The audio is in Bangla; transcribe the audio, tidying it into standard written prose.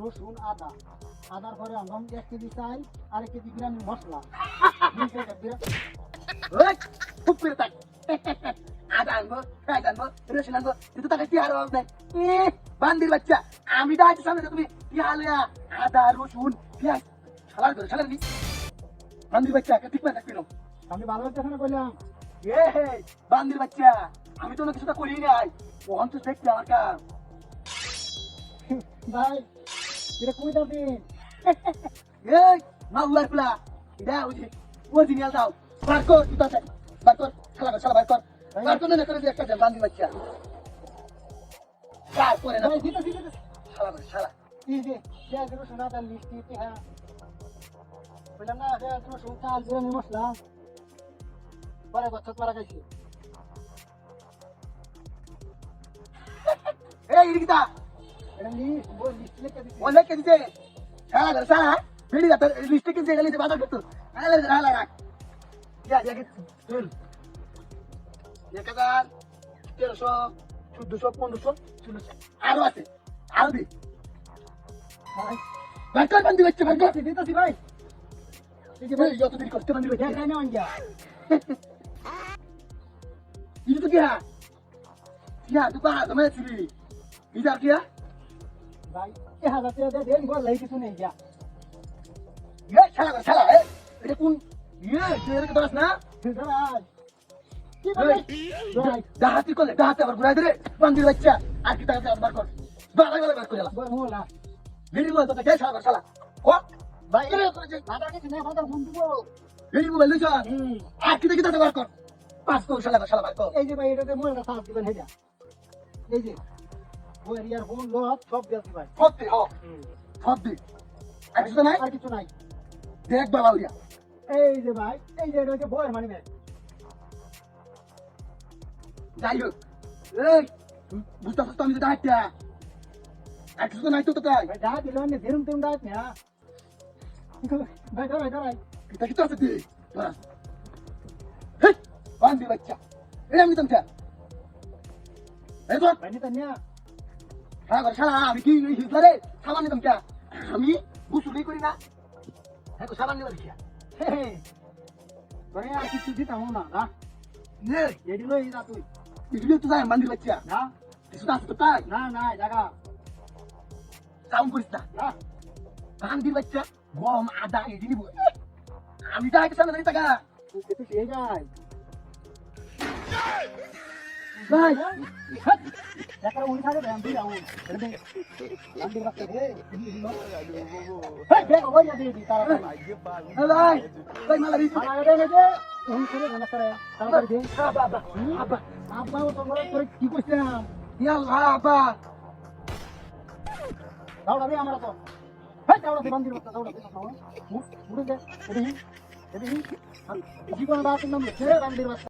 রসুন আদা আদার পরে আমরা 1 কেজি চাল আর 1 কেজি বিরিয়ানির মশলা 2 প্যাকেট ওই খুব করে তাক আদা আনবো পেঁয়াজ আনবো রসুন আনবো তুই তো তাকে কি আর নাই বান্দির বাচ্চা আমি দাঁড়াচ্ছি সামনে তুমি কি হালিয়া আদা রসুন পেঁয়াজ সালার নি বান্দির বাচ্চা ঠিক না থাকবি না আমি ভালো কথা কইলাম বান্দির বাচ্চা আমি তো কিছুটা করি নাই ওখান তো দেখছি আমার কাম ভাই এটা কই যাবে এই মাল্লার প্লা এটা ওই অরিজিনাল দাও বার কর তুই তাতে বার কর শালা বার কর না করে দিয়ে একটা বান্দির বাচ্চা কার করে না ভাই দিতে শালা এই যে পেঁয়াজ রসুন আদা মিষ্টি হ্যাঁ বললাম না পেঁয়াজ রসুন চাল বিরিয়ানির মশলা পরে বছর পরে খাইছি এই ইরিকিতা এটা লিস্ট বই লিস্ট লিখে দিছি ওলে কে দিতে শালা বেড়ি যাতে লিস্টে কে গেলে বাজার করতে হালা রাখ ইয়া চল 1300 1400 1500 আরো আছে আরো দি ভাই বারকার বান্দি বাচ্চা বারকার দিতেছি ভাই এই যে ভাই যত দেরি করতে বান্দি বাচ্চা দেখাই না অঞ্জা ಇದು क्या तू कहाँ समय छिरी इधर क्या ভাই এ হাজার টাকা দেন বল লাই কিছু নেই যা ये शाला है ये कौन ये तेरे के पास ना ধরাজ কি বলে ভাই दाहाती को ले दाहाती पर बुरा दे बंदी बच्चा आज की तरह से बार कर बार कर चला বল মোলা मेरी बोल तो क्या शाला ओ ভাই আদা কিছু নেই বাজার ফোন দিব मेरी बोल ले जा आज की तरह से बार कर पास को शाला बार कर এই যে ভাই এটাতে মোলা সাথ দিবেন হেডা এই যে ওই এরিয়ার ফোন লোক সব দিয়েছি ভাই फट दे आज तो नहीं আর কিছু নাই देख बाबा लिया এই যে ভাই এই যে এটা হচ্ছে বয়ের মানি ব্যাগ যাই হোক এই বুঝতে পারছো আমি তো দাঁড়াইতে একশো তো নাই তো তাই ভাই যা দিল না ধীরম ধীরম দাঁত না ভাই ধরাই এটা কি তো আছে তুই তোরা হেই বান্দি বাচ্চা এই আমি তোমাকে এই তো ভাই নিতে নিয়া হ্যাঁ ঘর শালা আমি কি হিজলা রে সাবান নিতাম কে আমি গুসুলি করি না হ্যাঁ তো সাবান নিবা দেখিয়া ভাই আর কিছু দিতাম না না নে এডি লই যা তুই ইডলি তো যাই বান্দি বাচ্চা না কিছু না তো তাই না না জায়গা সাউন্ড করিস না না বান্দি বাচ্চা গম আদা ইডলি বই আমি যাই সামনে দাঁড়িয়ে থাকা তুই তো সেই যাই ভাই দেখা উনি থাকে ব্যায়াম দিয়ে যাও বান্দি রাখতে হে দেখ ওই যা দিয়ে দি তারা ভাই ভাই মালা দিস খানা দে দে তুমি করে না করে তারপর দে আব্বা আব্বা তো মরে করে কি কইছিলাম ইয়াল্লাহ আব্বা দাওড়া রে আমরা তো হ্যাঁ দাওড়া দে বান্দির বাচ্চা দাওড়া দে মুড়ে দে এদিকে জীবন বাত নাম ছেড়ে বান্দির বাচ্চা